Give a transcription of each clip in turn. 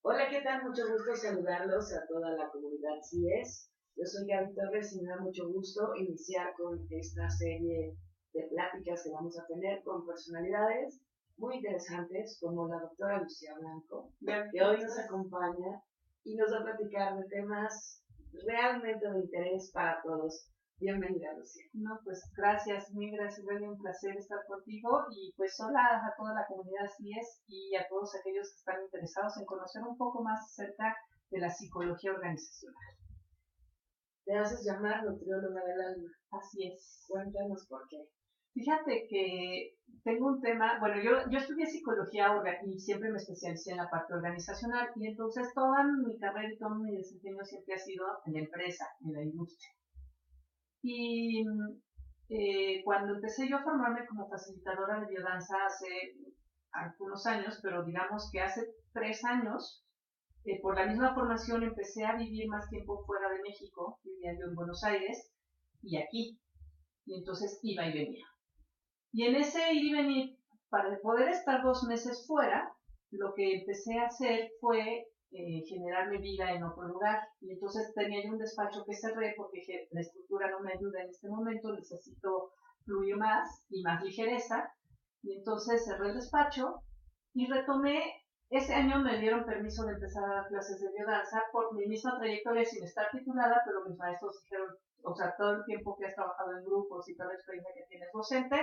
Hola, ¿qué tal? Mucho gusto saludarlos a toda la comunidad CIES. Yo soy Gaby Torres y me da mucho gusto iniciar con esta serie de pláticas que vamos a tener con personalidades muy interesantes como la doctora Lucía Blanco, que hoy nos acompaña y nos va a platicar de temas realmente de interés para todos. Bienvenida, Lucía. No, pues gracias, mil gracias, Reni, un placer estar contigo y pues hola a toda la comunidad CIES y a todos aquellos que están interesados en conocer un poco más acerca de la psicología organizacional. Te haces llamar nutrióloga del alma. Así es. Cuéntanos por qué. Fíjate que tengo un tema, bueno, yo estudié psicología y siempre me especialicé en la parte organizacional y entonces toda mi carrera y todo mi desempeño siempre ha sido en la empresa, en la industria. Y cuando empecé yo a formarme como facilitadora de biodanza hace algunos años, pero digamos que hace 3 años, por la misma formación empecé a vivir más tiempo fuera de México, viviendo en Buenos Aires y aquí, y entonces iba y venía. Y en ese ir y venir, para poder estar 2 meses fuera, lo que empecé a hacer fue generar mi vida en otro lugar. Y entonces tenía yo un despacho que cerré porque dije, la estructura no me ayuda en este momento, necesito fluir más y más ligereza. Y entonces cerré el despacho y retomé. Ese año me dieron permiso de empezar a dar clases de biodanza por mi misma trayectoria sin estar titulada, pero mis maestros dijeron, o sea, todo el tiempo que has trabajado en grupos y toda la experiencia que tienes docente,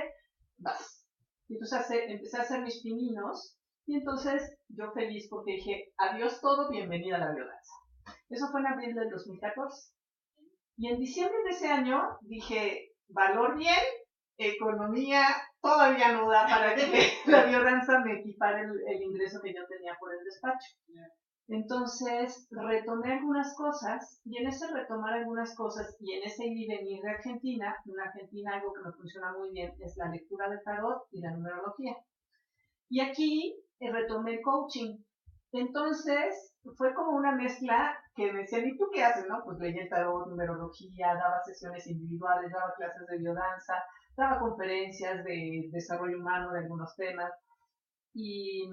vas. Y entonces empecé a hacer mis pininos y entonces yo feliz porque dije, adiós todo, bienvenida a la biodanza. Eso fue en abril del 2014. Y en diciembre de ese año dije, valor bien, economía todavía no da para que la biodanza me equipara el ingreso que yo tenía por el despacho. Entonces retomé algunas cosas y en ese retomar algunas cosas y en ese ir y venir de Argentina, en Argentina algo que me funciona muy bien es la lectura de tarot y la numerología. Y aquí retomé el coaching. Entonces fue como una mezcla que me decían, ¿y tú qué haces? No, pues leía el tarot, numerología, daba sesiones individuales, daba clases de biodanza, daba conferencias de desarrollo humano de algunos temas. Y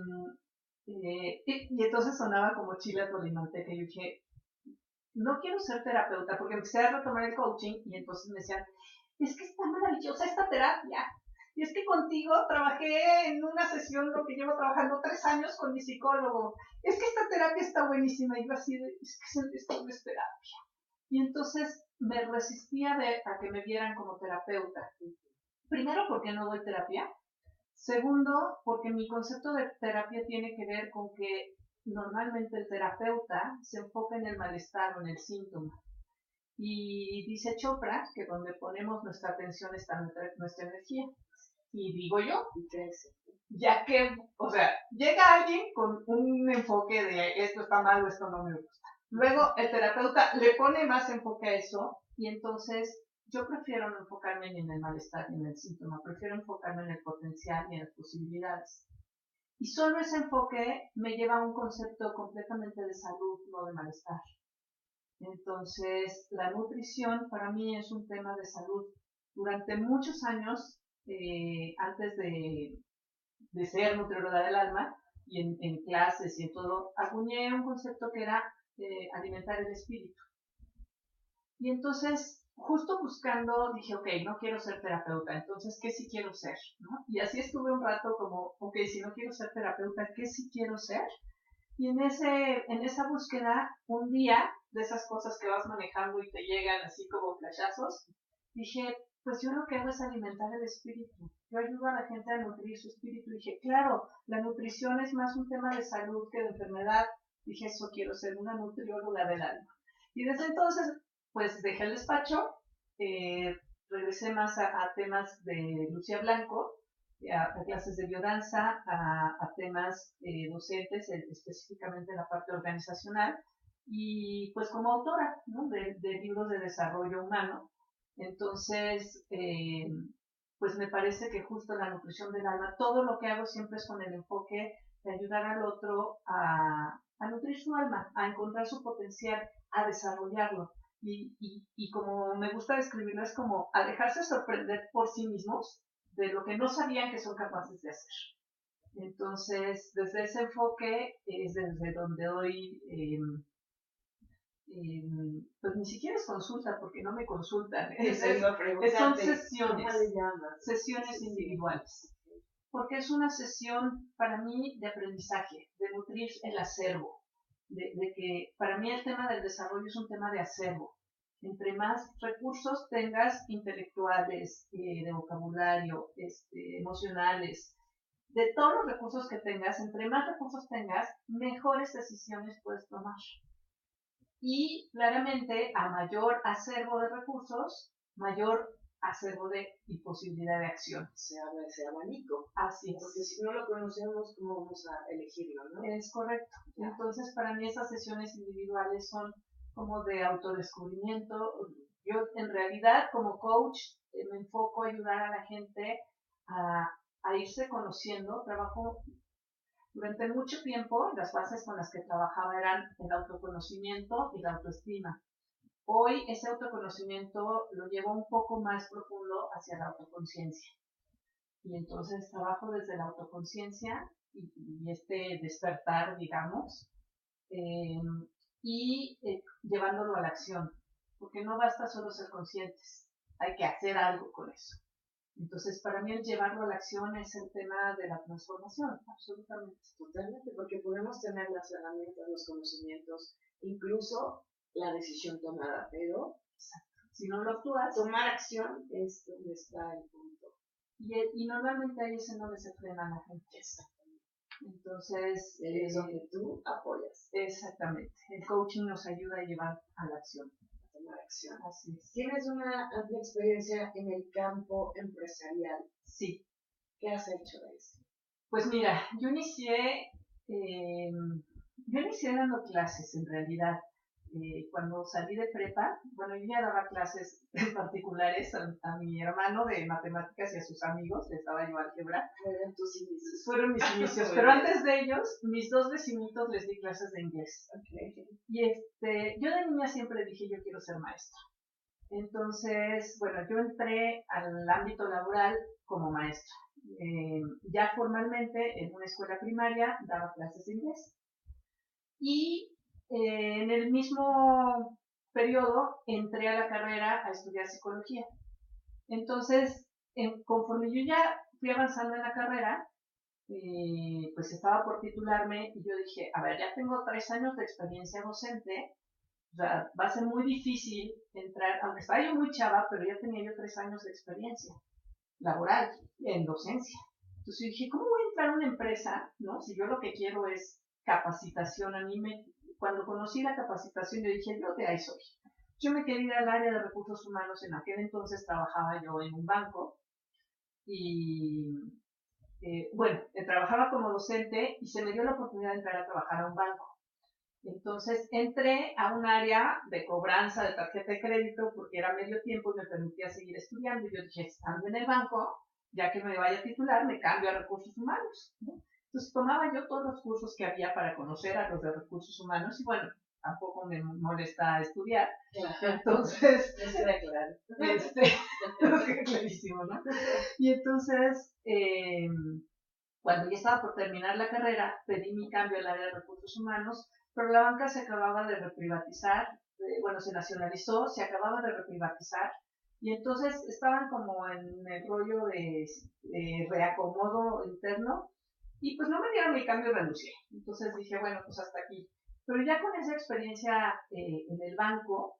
y entonces sonaba como chile a tolimanteca. Y yo dije, no quiero ser terapeuta, porque empecé a retomar el coaching y entonces me decían, es que está maravillosa esta terapia. Y es que contigo trabajé en una sesión, lo que llevo trabajando 3 años con mi psicólogo. Es que esta terapia está buenísima. Y yo así, es que esto no es terapia. Y entonces me resistía a que me vieran como terapeuta. Primero, porque no doy terapia. Segundo, porque mi concepto de terapia tiene que ver con que normalmente el terapeuta se enfoca en el malestar o en el síntoma. Y dice Chopra que donde ponemos nuestra atención está nuestra energía. Y digo yo, ya que, o sea, llega alguien con un enfoque de esto está mal o esto no me gusta. Luego el terapeuta le pone más enfoque a eso y entonces yo prefiero no enfocarme ni en el malestar ni en el síntoma, prefiero enfocarme en el potencial y en las posibilidades. Y solo ese enfoque me lleva a un concepto completamente de salud, no de malestar. Entonces, la nutrición para mí es un tema de salud. Durante muchos años, antes de ser nutrióloga del alma, y en clases y en todo, acuñé un concepto que era alimentar el espíritu. Y entonces, justo buscando, dije, ok, no quiero ser terapeuta, entonces, ¿qué sí quiero ser? ¿No? Y así estuve un rato como, ok, si no quiero ser terapeuta, ¿qué sí quiero ser? Y en esa búsqueda, un día, de esas cosas que vas manejando y te llegan así como flashazos, dije, pues yo lo que hago es alimentar el espíritu. Yo ayudo a la gente a nutrir su espíritu. Dije, claro, la nutrición es más un tema de salud que de enfermedad. Dije, eso quiero ser una nutrióloga del alma. Y desde entonces, pues dejé el despacho, eh, regresé más a temas de Lucía Blanco, a clases de biodanza, a temas docentes, específicamente en la parte organizacional, y pues como autora, ¿no? de libros de desarrollo humano. Entonces, pues me parece que justo la nutrición del alma, todo lo que hago siempre es con el enfoque de ayudar al otro a nutrir su alma, a encontrar su potencial, a desarrollarlo. Y como me gusta describirlo, es como a dejarse sorprender por sí mismos de lo que no sabían que son capaces de hacer. Entonces, desde ese enfoque es desde donde hoy, pues ni siquiera es consulta, porque no me consultan, son sesiones, ¿cómo le llamas? sesiones individuales, porque es una sesión para mí de aprendizaje, de nutrir el acervo, de que para mí el tema del desarrollo es un tema de acervo. Entre más recursos tengas intelectuales, de vocabulario, emocionales, de todos los recursos que tengas, entre más recursos tengas, mejores decisiones puedes tomar. Y claramente, a mayor acervo de recursos, mayor acervo y posibilidad de acción. Se abre ese abanico. Así es. Porque si no lo conocemos, ¿cómo vamos a elegirlo, no? Es correcto. Entonces, para mí esas sesiones individuales son como de autodescubrimiento. Yo, en realidad, como coach, me enfoco a ayudar a la gente a irse conociendo. Trabajo durante mucho tiempo, las bases con las que trabajaba eran el autoconocimiento y la autoestima. Hoy ese autoconocimiento lo llevo un poco más profundo hacia la autoconciencia. Y entonces trabajo desde la autoconciencia y este despertar, digamos, llevándolo a la acción. Porque no basta solo ser conscientes, hay que hacer algo con eso. Entonces, para mí el llevarlo a la acción es el tema de la transformación, absolutamente. Totalmente, porque podemos tener las herramientas, los conocimientos, incluso la decisión tomada, pero si no lo actúas, tomar acción es donde está el punto. Y normalmente ahí es en donde se frena la gente. Exactamente. Entonces, es donde tú apoyas. Exactamente. El coaching nos ayuda a llevar a la acción. Acción. Así es. ¿Tienes una amplia experiencia en el campo empresarial? Sí. ¿Qué has hecho de eso? Pues mira, yo inicié dando clases en realidad. Cuando salí de prepa, bueno, yo ya daba clases particulares a mi hermano de matemáticas y a sus amigos, les daba yo álgebra. Fueron tus inicios. Fueron mis inicios, pero antes de ellos, mis dos vecinitos les di clases de inglés. Okay. Y yo de niña siempre dije, yo quiero ser maestra. Entonces, bueno, yo entré al ámbito laboral como maestra. Ya formalmente en una escuela primaria daba clases de inglés. Y en el mismo periodo entré a la carrera a estudiar psicología. Entonces, conforme yo ya fui avanzando en la carrera, pues estaba por titularme y yo dije, a ver, ya tengo 3 años de experiencia docente, o sea, va a ser muy difícil entrar, aunque estaba yo muy chava, pero ya tenía yo 3 años de experiencia laboral en docencia. Entonces yo dije, ¿cómo voy a entrar a una empresa, no? Si yo lo que quiero es capacitación. Cuando conocí la capacitación, yo dije, yo de ahí soy. Yo me quería ir al área de recursos humanos. En aquel entonces trabajaba yo en un banco y trabajaba como docente y se me dio la oportunidad de entrar a trabajar a un banco. Entonces entré a un área de cobranza de tarjeta de crédito porque era medio tiempo y me permitía seguir estudiando. Y yo dije, estando en el banco, ya que me vaya a titular, me cambio a recursos humanos, ¿no? Entonces tomaba yo todos los cursos que había para conocer a los de recursos humanos y bueno, tampoco me molesta estudiar. Claro. Entonces, claro. Clarísimo, ¿no? Y entonces, cuando ya estaba por terminar la carrera, pedí mi cambio al área de recursos humanos, pero la banca se acababa de reprivatizar, se nacionalizó, se acababa de reprivatizar, y entonces estaban como en el rollo de reacomodo interno, y pues no me dieron mi cambio y renuncié. Entonces dije, bueno, pues hasta aquí. Pero ya con esa experiencia en el banco,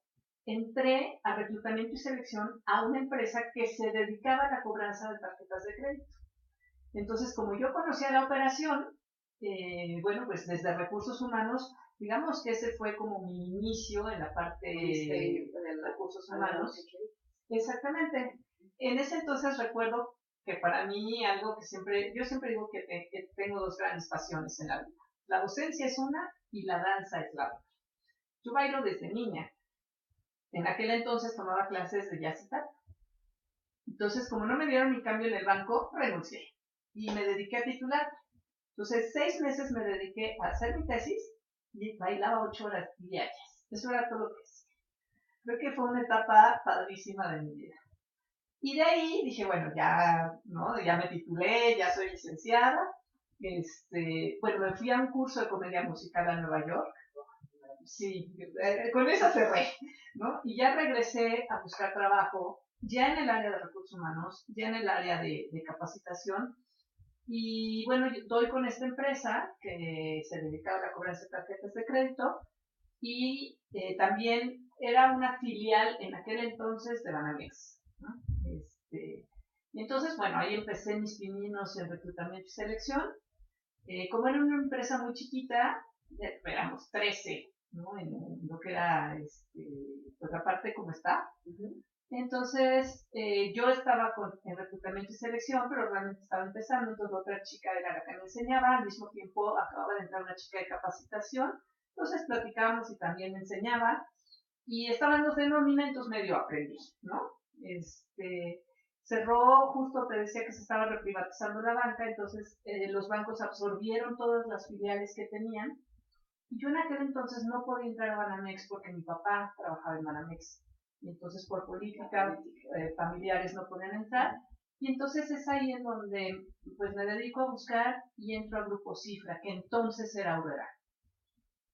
entré a reclutamiento y selección a una empresa que se dedicaba a la cobranza de tarjetas de crédito. Entonces, como yo conocía la operación, pues desde recursos humanos, digamos que ese fue como mi inicio en la parte de recursos humanos. Exactamente. En ese entonces recuerdo que para mí algo que yo siempre digo que tengo 2 grandes pasiones en la vida. La docencia es una y la danza es la otra. Yo bailo desde niña. En aquel entonces tomaba clases de jazz y tap. Entonces, como no me dieron mi cambio en el banco, renuncié y me dediqué a titular. Entonces, 6 meses me dediqué a hacer mi tesis y bailaba 8 horas diarias. Eso era todo lo que hacía. Creo que fue una etapa padrísima de mi vida. Y de ahí dije, bueno, ya me titulé, ya soy licenciada. Bueno, me fui a un curso de comedia musical a Nueva York. Sí, con esa cerré, ¿no? Y ya regresé a buscar trabajo, ya en el área de recursos humanos, ya en el área de capacitación. Y bueno, yo doy con esta empresa que se dedicaba a la cobranza de tarjetas de crédito y también era una filial en aquel entonces de Banamex, ¿no? Y entonces, bueno, ahí empecé mis pininos en reclutamiento y selección. Como era una empresa muy chiquita, éramos 13, ¿no? En lo que era, pues la parte como está. Entonces, yo estaba en reclutamiento y selección, pero realmente estaba empezando, entonces otra chica era la que me enseñaba, al mismo tiempo acababa de entrar una chica de capacitación, entonces platicábamos y también me enseñaba, y estaban los de nómina, entonces medio aprendí, ¿no? Cerró, justo te decía que se estaba reprivatizando la banca, entonces los bancos absorbieron todas las filiales que tenían, y yo en aquel entonces no podía entrar a Banamex porque mi papá trabajaba en Banamex, y entonces por política familiares no podían entrar, y entonces es ahí en donde pues me dedico a buscar y entro al Grupo Cifra, que entonces era Aurrera.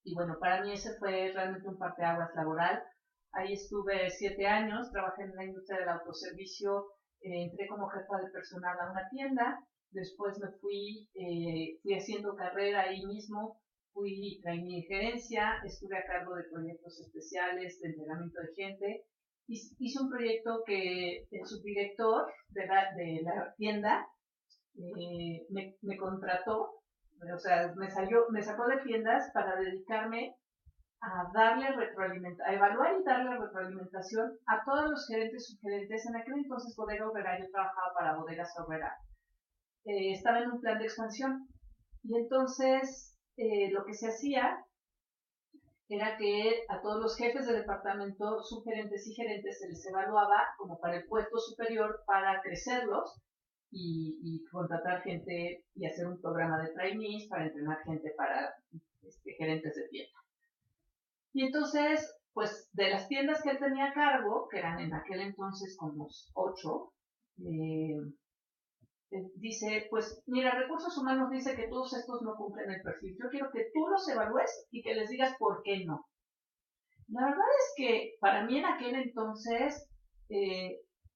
Y bueno, para mí ese fue realmente un parteaguas laboral. Ahí estuve 7 años, trabajé en la industria del autoservicio, entré como jefa de personal a una tienda, después me fui haciendo carrera ahí mismo, fui trainee en gerencia, estuve a cargo de proyectos especiales de entrenamiento de gente. Hice un proyecto que el subdirector de la tienda me contrató, o sea, me sacó de tiendas para dedicarme a a evaluar y darle retroalimentación a todos los gerentes y subgerentes. En aquel entonces Bodega Aurrera, yo trabajaba para Bodegas Aurrera, estaba en un plan de expansión, y entonces lo que se hacía era que a todos los jefes de departamento, subgerentes y gerentes se les evaluaba como para el puesto superior para crecerlos y contratar gente y hacer un programa de trainees para entrenar gente para gerentes de tienda. Y entonces, pues de las tiendas que él tenía a cargo, que eran en aquel entonces como 8, dice, pues mira, Recursos Humanos dice que todos estos no cumplen el perfil. Yo quiero que tú los evalúes y que les digas por qué no. La verdad es que para mí en aquel entonces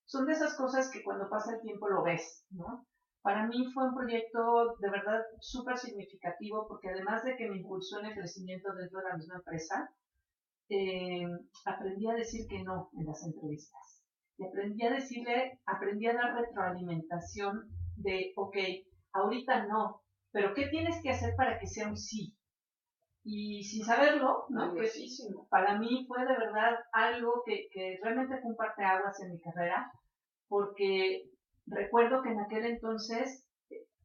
son de esas cosas que cuando pasa el tiempo lo ves, ¿no? Para mí fue un proyecto de verdad súper significativo porque además de que me impulsó en el crecimiento dentro de la misma empresa, aprendí a decir que no en las entrevistas. Y aprendí a dar retroalimentación de, ok, ahorita no, pero ¿qué tienes que hacer para que sea un sí? Y sin saberlo, ¿no? Pues para mí fue de verdad algo que realmente fue un parteaguas en mi carrera, porque recuerdo que en aquel entonces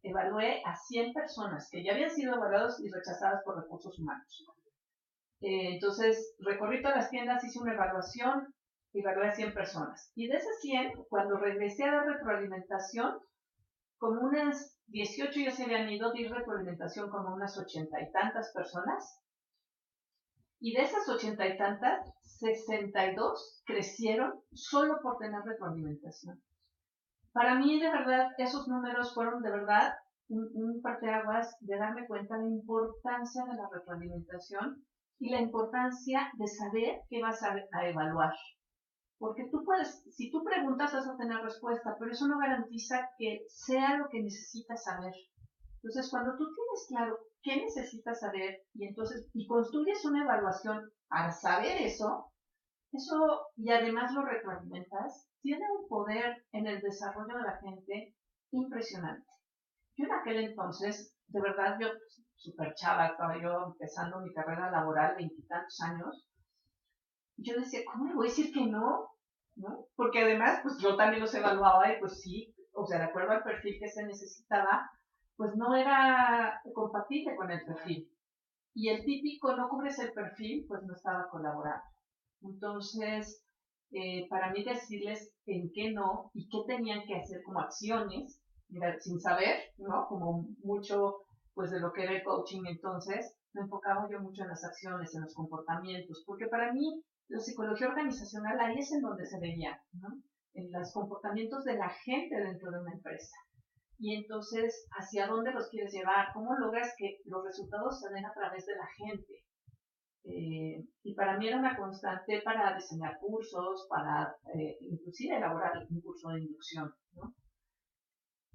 evalué a 100 personas que ya habían sido evaluadas y rechazadas por Recursos Humanos. Entonces, recorrí todas las tiendas, hice una evaluación, evalué a 100 personas. Y de esas 100, cuando regresé a dar retroalimentación, como unas 18 ya se habían ido, di retroalimentación como unas 80 y tantas personas. Y de esas 80 y tantas, 62 crecieron solo por tener retroalimentación. Para mí, de verdad, esos números fueron de verdad un parteaguas de darme cuenta de la importancia de la retroalimentación y la importancia de saber qué vas a evaluar. Porque tú puedes, si tú preguntas vas a tener respuesta, pero eso no garantiza que sea lo que necesitas saber. Entonces, cuando tú tienes claro qué necesitas saber y construyes una evaluación para saber eso, y además lo retroalimentas, tiene un poder en el desarrollo de la gente impresionante. Yo en aquel entonces, de verdad, yo súper chava, estaba yo empezando mi carrera laboral, 20 y tantos años, y yo decía, ¿cómo le voy a decir que no? ¿No? Porque además, pues yo también los evaluaba y pues sí, o sea, de acuerdo al perfil que se necesitaba, pues no era compatible con el perfil. Y el típico no cubres el perfil, pues no estaba colaborando. Entonces, para mí decirles en qué no y qué tenían que hacer como acciones, mira, sin saber, ¿no? Como mucho, pues de lo que era el coaching entonces, me enfocaba yo mucho en las acciones, en los comportamientos, porque para mí la psicología organizacional ahí es en donde se veía, ¿no? En los comportamientos de la gente dentro de una empresa. Y entonces, ¿hacia dónde los quieres llevar? ¿Cómo logras que los resultados se den a través de la gente? Y para mí era una constante para diseñar cursos, para inclusive elaborar un curso de inducción, ¿no?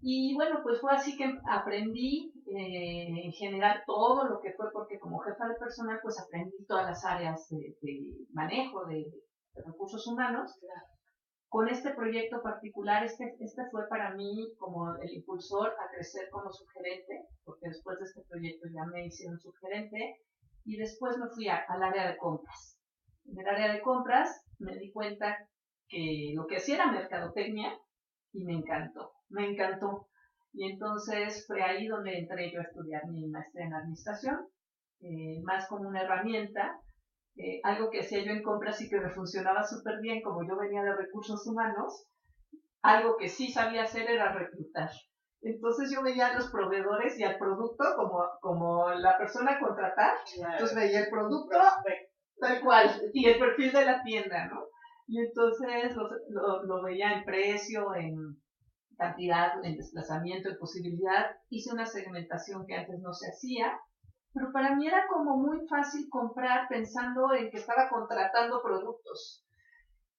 Y bueno, pues fue así que aprendí en general todo lo que fue, porque como jefa de personal, pues aprendí todas las áreas de manejo de recursos humanos. Con este proyecto particular, este fue para mí como el impulsor a crecer como subgerente, porque después de este proyecto ya me hicieron subgerente, y después me fui al área de compras. En el área de compras me di cuenta que lo que hacía era mercadotecnia y me encantó. Y entonces fue ahí donde entré yo a estudiar mi maestría en administración, más como una herramienta, algo que hacía yo en compras y que me funcionaba súper bien, como yo venía de recursos humanos, algo que sí sabía hacer era reclutar. Entonces yo veía a los proveedores y al producto como la persona a contratar, claro. Entonces veía el producto tal cual y el perfil de la tienda, ¿no? Y entonces lo veía en precio, en cantidad, en desplazamiento, en posibilidad. Hice una segmentación que antes no se hacía, pero para mí era como muy fácil comprar pensando en que estaba contratando productos.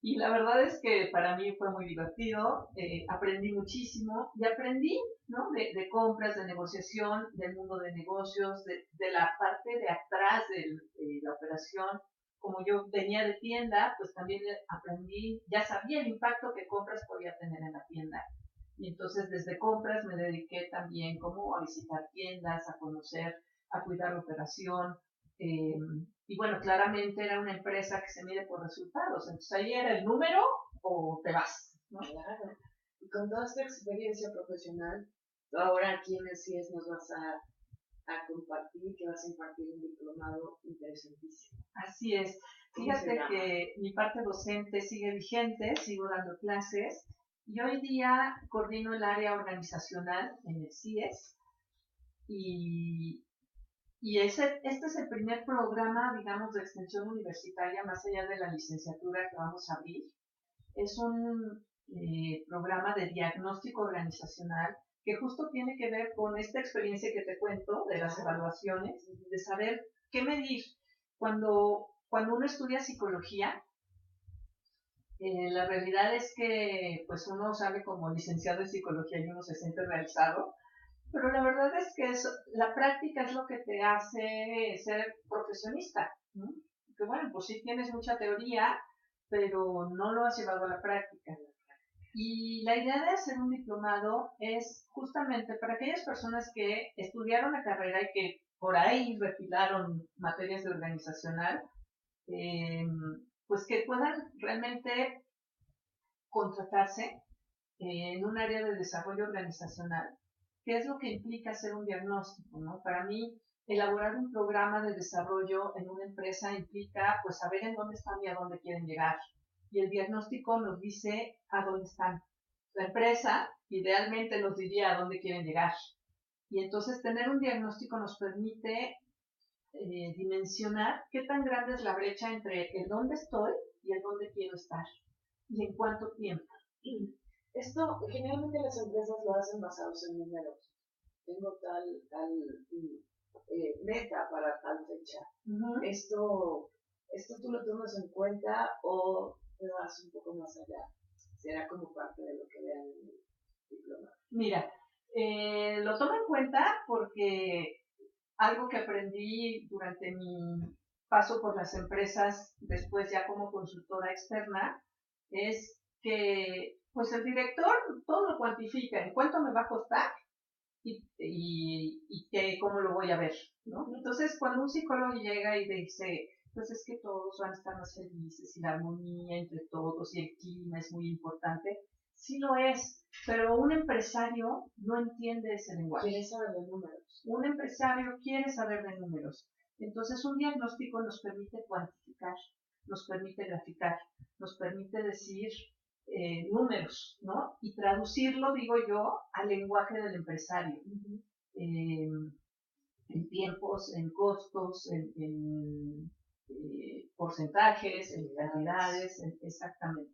Y la verdad es que para mí fue muy divertido, aprendí muchísimo y aprendí, ¿no? de compras, de negociación, del mundo de negocios, de la parte de atrás de la operación. Como yo venía de tienda, pues también aprendí, ya sabía el impacto que compras podía tener en la tienda. Y entonces desde compras me dediqué también como a visitar tiendas, a conocer, a cuidar la operación. Y bueno, claramente era una empresa que se mide por resultados. Entonces ahí era el número o te vas, ¿no? Claro. Y con toda esta experiencia profesional, ahora aquí en el CIES nos vas a compartir, que vas a impartir un diplomado interesantísimo. Así es. Fíjate que mi parte docente sigue vigente, sigo dando clases y hoy día coordino el área organizacional en el CIES y este es el primer programa, digamos, de extensión universitaria más allá de la licenciatura que vamos a abrir. Es un programa de diagnóstico organizacional que justo tiene que ver con esta experiencia que te cuento de las evaluaciones, de saber qué medir. Cuando uno estudia psicología, la realidad es que pues uno sale como licenciado en psicología y uno se siente realizado, pero la verdad es que la práctica es lo que te hace ser profesionista, ¿no? Que bueno, pues sí tienes mucha teoría, pero no lo has llevado a la práctica. Y la idea de hacer un diplomado es justamente para aquellas personas que estudiaron la carrera y que por ahí refilaron materias de organizacional, pues que puedan realmente contratarse en un área de desarrollo organizacional. ¿Qué es lo que implica hacer un diagnóstico, ¿no? Para mí, elaborar un programa de desarrollo en una empresa implica, pues, saber en dónde están y a dónde quieren llegar. Y el diagnóstico nos dice a dónde están. La empresa, idealmente, nos diría a dónde quieren llegar. Y entonces, tener un diagnóstico nos permite dimensionar qué tan grande es la brecha entre el dónde estoy y el dónde quiero estar. Y en cuánto tiempo. Esto, generalmente las empresas lo hacen basados en números. Tengo tal meta para tal fecha. Uh-huh. ¿Esto tú lo tomas en cuenta o te vas un poco más allá? ¿Será como parte de lo que vean en el diploma? Mira, lo tomo en cuenta porque algo que aprendí durante mi paso por las empresas, después ya como consultora externa, es que pues el director todo lo cuantifica, en cuánto me va a costar y cómo lo voy a ver, ¿no? Entonces, cuando un psicólogo llega y dice, pues es que todos van a estar más felices y la armonía entre todos y el clima es muy importante, sí lo es, pero un empresario no entiende ese lenguaje. Quiere saber de números. Un empresario quiere saber de números. Entonces, un diagnóstico nos permite cuantificar, nos permite graficar, nos permite decir números, ¿no? Y traducirlo, digo yo, al lenguaje del empresario. Uh-huh. En tiempos, en costos, en porcentajes, en cantidades, exactamente.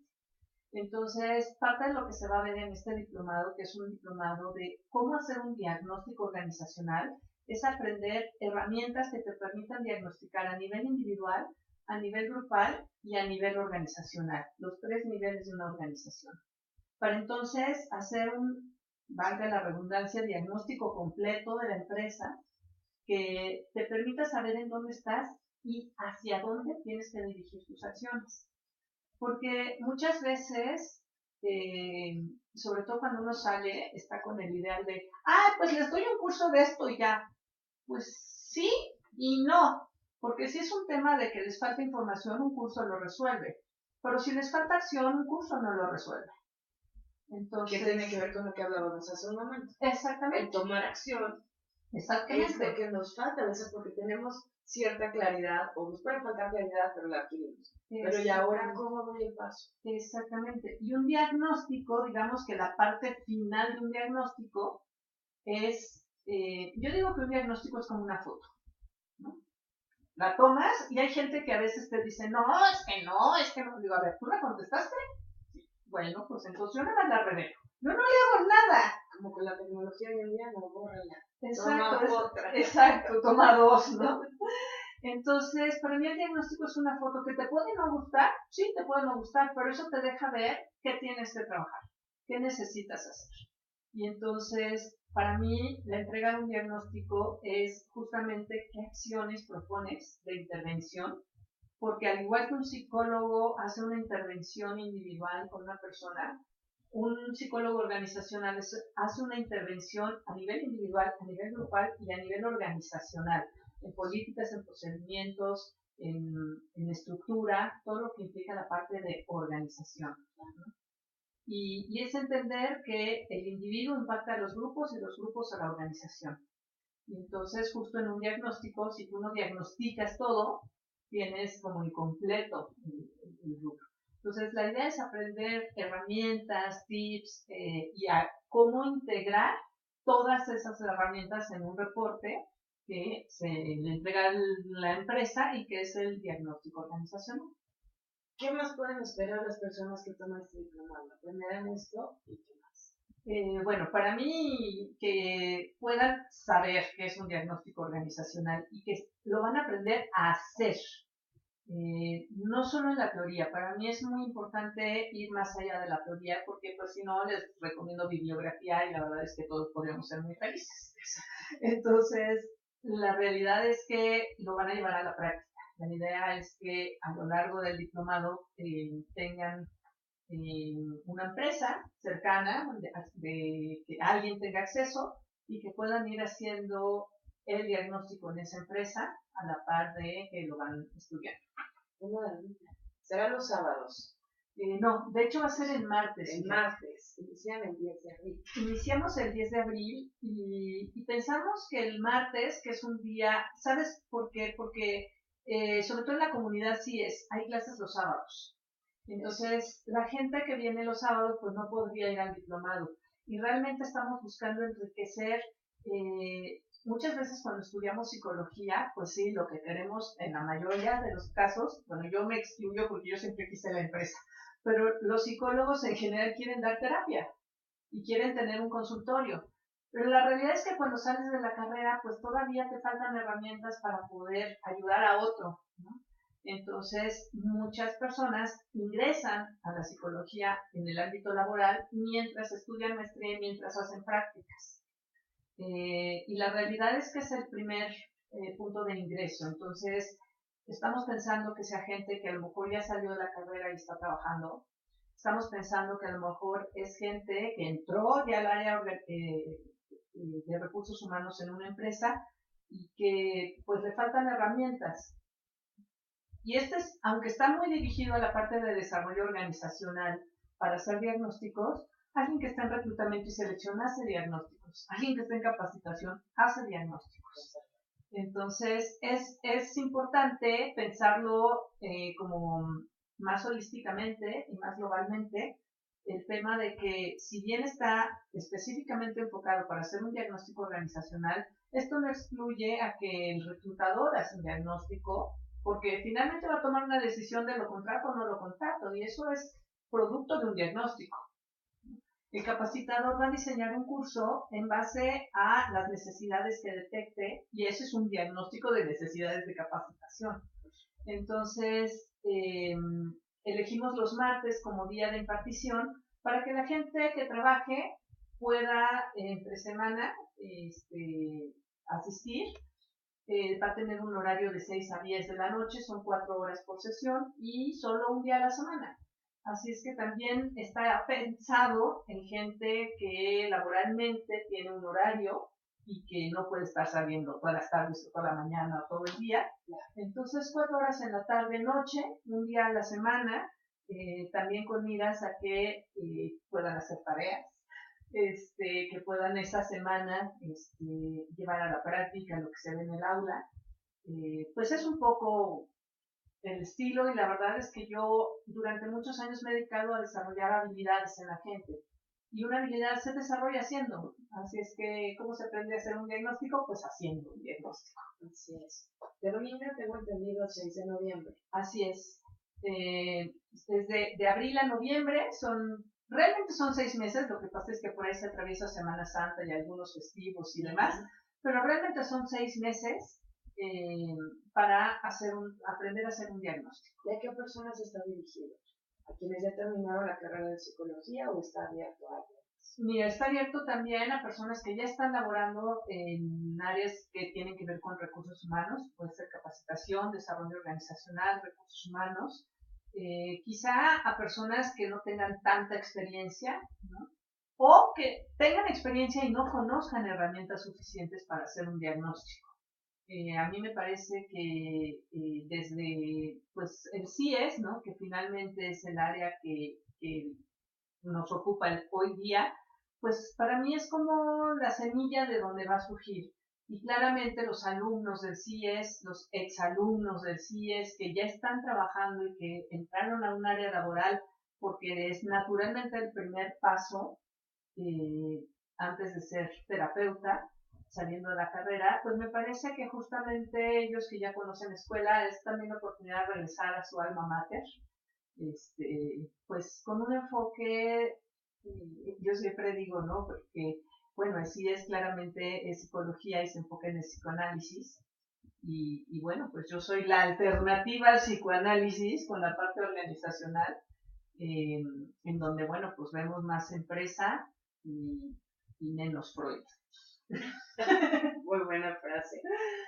Entonces, parte de lo que se va a ver en este diplomado, que es un diplomado de cómo hacer un diagnóstico organizacional, es aprender herramientas que te permitan diagnosticar a nivel individual, a nivel grupal y a nivel organizacional, los 3 niveles de una organización. Para entonces hacer un, valga la redundancia, diagnóstico completo de la empresa que te permita saber en dónde estás y hacia dónde tienes que dirigir tus acciones. Porque muchas veces, sobre todo cuando uno sale, está con el ideal de, pues les doy un curso de esto y ya. Pues sí y no, porque si es un tema de que les falta información, un curso lo resuelve. Pero si les falta acción, un curso no lo resuelve. Entonces, ¿qué tiene que ver con lo que hablábamos hace un momento? Exactamente. El tomar acción. Exactamente. Es lo que nos falta a veces porque tenemos cierta claridad, o nos puede faltar claridad, pero la adquirimos. Pero ¿y ahora cómo doy el paso? Exactamente. Y un diagnóstico, digamos que la parte final de un diagnóstico es, yo digo que un diagnóstico es como una foto, ¿no? La tomas y hay gente que a veces te dice, no, es que no. Digo, a ver, ¿tú la contestaste? Sí. Bueno, pues entonces yo nada más la revelo. Yo no le hago nada. Como con la tecnología hoy en día, no, bórrala. Exacto, toma otra. Exacto, toma 2, ¿no? Entonces, para mí el diagnóstico es una foto que te puede no gustar, sí, te puede no gustar, pero eso te deja ver qué tienes que trabajar, qué necesitas hacer. Y entonces, para mí, la entrega de un diagnóstico es justamente qué acciones propones de intervención, porque al igual que un psicólogo hace una intervención individual con una persona, un psicólogo organizacional hace una intervención a nivel individual, a nivel grupal y a nivel organizacional, en políticas, en procedimientos, en estructura, todo lo que implica la parte de organización, ¿no? Y es entender que el individuo impacta a los grupos y los grupos a la organización. Y entonces, justo en un diagnóstico, si tú no diagnosticas todo, tienes como incompleto el grupo. Entonces, la idea es aprender herramientas, tips y a cómo integrar todas esas herramientas en un reporte que se le entrega a la empresa y que es el diagnóstico organizacional. ¿Qué más pueden esperar las personas que toman este diplomado? ¿Aprenderán esto y qué más? Bueno, para mí que puedan saber qué es un diagnóstico organizacional y que lo van a aprender a hacer. No solo en la teoría, para mí es muy importante ir más allá de la teoría porque pues si no les recomiendo bibliografía y la verdad es que todos podríamos ser muy felices. Entonces, la realidad es que lo van a llevar a la práctica. La idea es que a lo largo del diplomado tengan una empresa cercana de que alguien tenga acceso y que puedan ir haciendo el diagnóstico en esa empresa a la par de que lo van estudiando. ¿Será los sábados? No, de hecho va a ser el martes. El martes, inician el 10 de abril. Iniciamos el 10 de abril y pensamos que el martes, que es un día, ¿sabes por qué? Porque sobre todo en la comunidad sí hay clases los sábados. Entonces, la gente que viene los sábados pues no podría ir al diplomado. Y realmente estamos buscando enriquecer, muchas veces cuando estudiamos psicología, pues sí, lo que queremos en la mayoría de los casos, bueno, yo me excluyo porque yo siempre quise la empresa, pero los psicólogos en general quieren dar terapia y quieren tener un consultorio. Pero la realidad es que cuando sales de la carrera, pues todavía te faltan herramientas para poder ayudar a otro, ¿no? Entonces, muchas personas ingresan a la psicología en el ámbito laboral mientras estudian maestría y mientras hacen prácticas. Y la realidad es que es el primer punto de ingreso. Entonces, estamos pensando que sea gente que a lo mejor ya salió de la carrera y está trabajando. Estamos pensando que a lo mejor es gente que entró ya al área de recursos humanos en una empresa y que pues le faltan herramientas. Y aunque está muy dirigido a la parte de desarrollo organizacional para hacer diagnósticos, alguien que está en reclutamiento y selección hace diagnósticos, alguien que está en capacitación hace diagnósticos. Entonces, es importante pensarlo como más holísticamente y más globalmente, el tema de que si bien está específicamente enfocado para hacer un diagnóstico organizacional, esto no excluye a que el reclutador haga un diagnóstico porque finalmente va a tomar una decisión de lo contrato o no lo contrato, y eso es producto de un diagnóstico. El capacitador va a diseñar un curso en base a las necesidades que detecte y ese es un diagnóstico de necesidades de capacitación. Entonces, elegimos los martes como día de impartición para que la gente que trabaje pueda entre semana asistir. Va a tener un horario de 6 a 10 de la noche, son 4 horas por sesión y solo un día a la semana. Así es que también está pensado en gente que laboralmente tiene un horario y que no puede estar saliendo todas las tardes o toda la mañana o todo el día. Entonces 4 horas en la tarde, noche, un día a la semana, también con miras a que puedan hacer tareas, que puedan esa semana llevar a la práctica lo que se ve en el aula. Pues es un poco el estilo y la verdad es que yo durante muchos años me he dedicado a desarrollar habilidades en la gente y una habilidad se desarrolla haciendo, así es que ¿cómo se aprende a hacer un diagnóstico? Pues haciendo un diagnóstico. Así es. Termina, tengo entendido, el 6 de noviembre. Así es. Desde de abril a noviembre realmente son 6 meses, lo que pasa es que por ahí se atraviesa Semana Santa y algunos festivos y demás, pero realmente son 6 meses para aprender a hacer un diagnóstico. ¿Y a qué personas está dirigido? ¿A quienes ya terminaron la carrera de psicología o está abierto a todos? Mira, está abierto también a personas que ya están laborando en áreas que tienen que ver con recursos humanos, puede ser capacitación, desarrollo organizacional, recursos humanos, quizá a personas que no tengan tanta experiencia, ¿no? O que tengan experiencia y no conozcan herramientas suficientes para hacer un diagnóstico. A mí me parece que desde pues el CIES, ¿no? Que finalmente es el área que nos ocupa hoy día, pues para mí es como la semilla de donde va a surgir. Y claramente los alumnos del CIES, los exalumnos del CIES que ya están trabajando y que entraron a un área laboral porque es naturalmente el primer paso antes de ser terapeuta, saliendo de la carrera, pues me parece que justamente ellos que ya conocen la escuela es también la oportunidad de regresar a su alma mater, pues con un enfoque, yo siempre digo, ¿no? Porque, bueno, así es claramente es psicología y se enfoca en el psicoanálisis. Y bueno, pues yo soy la alternativa al psicoanálisis con la parte organizacional, en donde, bueno, pues vemos más empresa y menos Freud. Muy buena frase.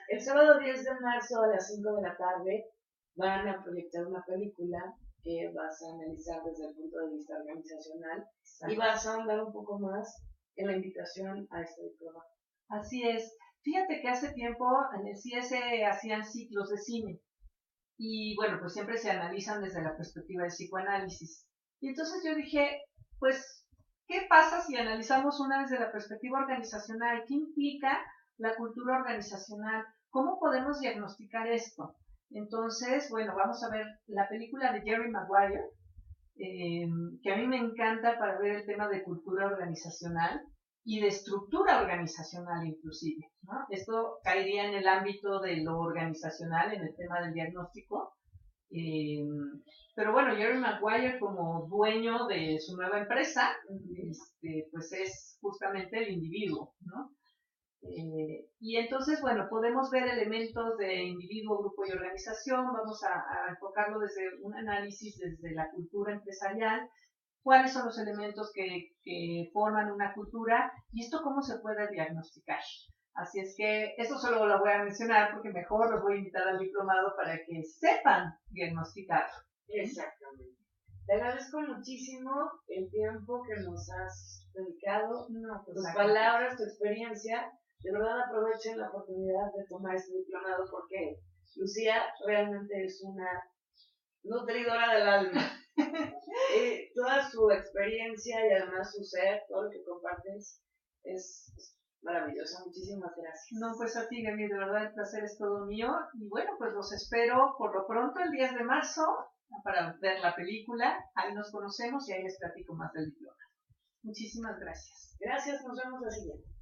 El sábado 10 de marzo a las 5 de la tarde van a proyectar una película que vas a analizar desde el punto de vista organizacional. Exacto. Y vas a ahondar un poco más en la invitación a este diploma. Así es. Fíjate que hace tiempo en el CIES hacían ciclos de cine y bueno, pues siempre se analizan desde la perspectiva del psicoanálisis. Y entonces yo dije, pues, ¿qué pasa si analizamos una desde la perspectiva organizacional? ¿Qué implica la cultura organizacional? ¿Cómo podemos diagnosticar esto? Entonces, bueno, vamos a ver la película de Jerry Maguire, que a mí me encanta para ver el tema de cultura organizacional y de estructura organizacional inclusive, ¿no? Esto caería en el ámbito de lo organizacional, en el tema del diagnóstico. Pero bueno, Jerry Maguire como dueño de su nueva empresa, pues es justamente el individuo, ¿no? Y entonces, bueno, podemos ver elementos de individuo, grupo y organización, vamos a enfocarlo desde un análisis desde la cultura empresarial, cuáles son los elementos que forman una cultura y esto cómo se puede diagnosticar. Así es que eso solo lo voy a mencionar porque mejor los voy a invitar al diplomado para que sepan diagnosticar. Exactamente. Te agradezco muchísimo el tiempo que nos has dedicado, tus palabras, tu experiencia. De verdad aprovechen la oportunidad de tomar este diplomado porque Lucía realmente es una nutridora del alma. Toda su experiencia y además su ser, todo lo que compartes es maravillosa. Muchísimas gracias. No, pues a ti, Gaby, de verdad el placer es todo mío. Y bueno, pues los espero por lo pronto el 10 de marzo para ver la película. Ahí nos conocemos y ahí les platico más del diploma. Muchísimas gracias. Gracias, nos vemos la siguiente.